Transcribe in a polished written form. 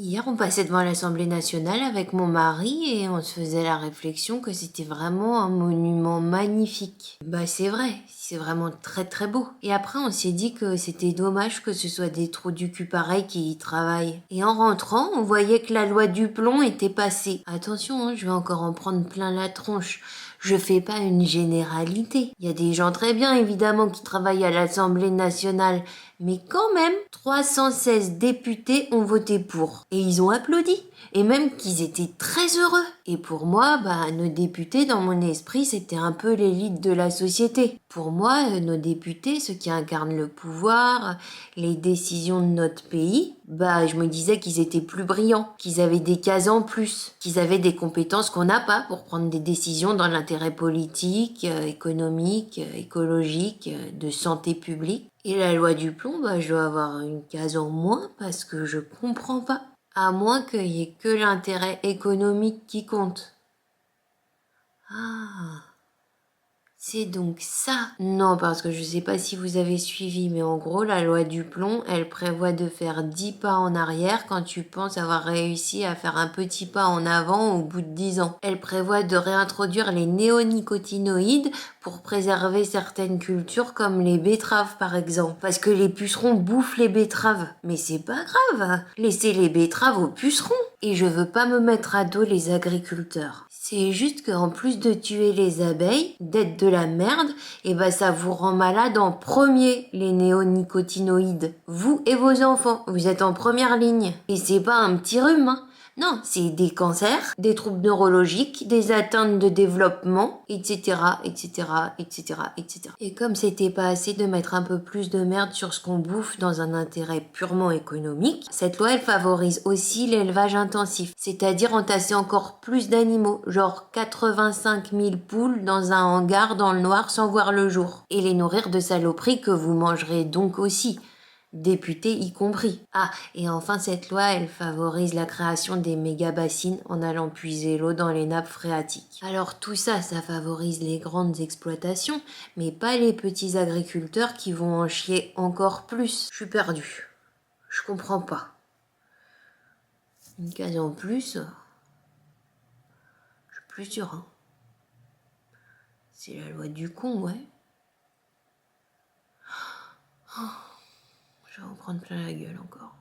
Hier, on passait devant l'Assemblée nationale avec mon mari et on se faisait la réflexion que c'était vraiment un monument magnifique. Bah c'est vrai, c'est vraiment très très beau. Et après, on s'est dit que c'était dommage que ce soit des trous du cul pareils qui y travaillent. Et en rentrant, on voyait que la loi du plomb était passée. Attention, hein, je vais encore en prendre plein la tronche. Je fais pas une généralité. Il y a des gens très bien, évidemment, qui travaillent à l'Assemblée nationale. Mais quand même, 316 députés ont voté pour. Et ils ont applaudi. Et même qu'ils étaient très heureux. Et pour moi, nos députés, dans mon esprit, c'était un peu l'élite de la société. Pour moi, nos députés, ceux qui incarnent le pouvoir, les décisions de notre pays, je me disais qu'ils étaient plus brillants, qu'ils avaient des cases en plus, qu'ils avaient des compétences qu'on n'a pas pour prendre des décisions dans l'intérêt politique, économique, écologique, de santé publique. Et la loi du plomb, je dois avoir une case en moins parce que je comprends pas. À moins qu'il y ait que l'intérêt économique qui compte. Ah, c'est donc ça. Non, parce que je sais pas si vous avez suivi, mais en gros, la loi du plomb, elle prévoit de faire 10 pas en arrière quand tu penses avoir réussi à faire un petit pas en avant au bout de 10 ans. Elle prévoit de réintroduire les néonicotinoïdes pour préserver certaines cultures comme les betteraves par exemple. Parce que les pucerons bouffent les betteraves. Mais c'est pas grave, laissez les betteraves aux pucerons. Et je veux pas me mettre à dos les agriculteurs. C'est juste qu'en plus de tuer les abeilles, d'être de la merde, ça vous rend malade en premier, les néonicotinoïdes. Vous et vos enfants, vous êtes en première ligne. Et c'est pas un petit rhume, hein. Non, c'est des cancers, des troubles neurologiques, des atteintes de développement, etc., etc., etc., etc. Et comme c'était pas assez de mettre un peu plus de merde sur ce qu'on bouffe dans un intérêt purement économique, cette loi, elle favorise aussi l'élevage intensif, c'est-à-dire entasser encore plus d'animaux, genre 85 000 poules dans un hangar dans le noir sans voir le jour, et les nourrir de saloperies que vous mangerez donc aussi. Députés y compris. Ah, et enfin cette loi, elle favorise la création des méga-bassines en allant puiser l'eau dans les nappes phréatiques. Alors tout ça, ça favorise les grandes exploitations, mais pas les petits agriculteurs qui vont en chier encore plus. Je suis perdue. Je comprends pas. Une case en plus, je suis plus sûre, hein. C'est la loi du con, ouais. Je vais en prendre plein la gueule encore.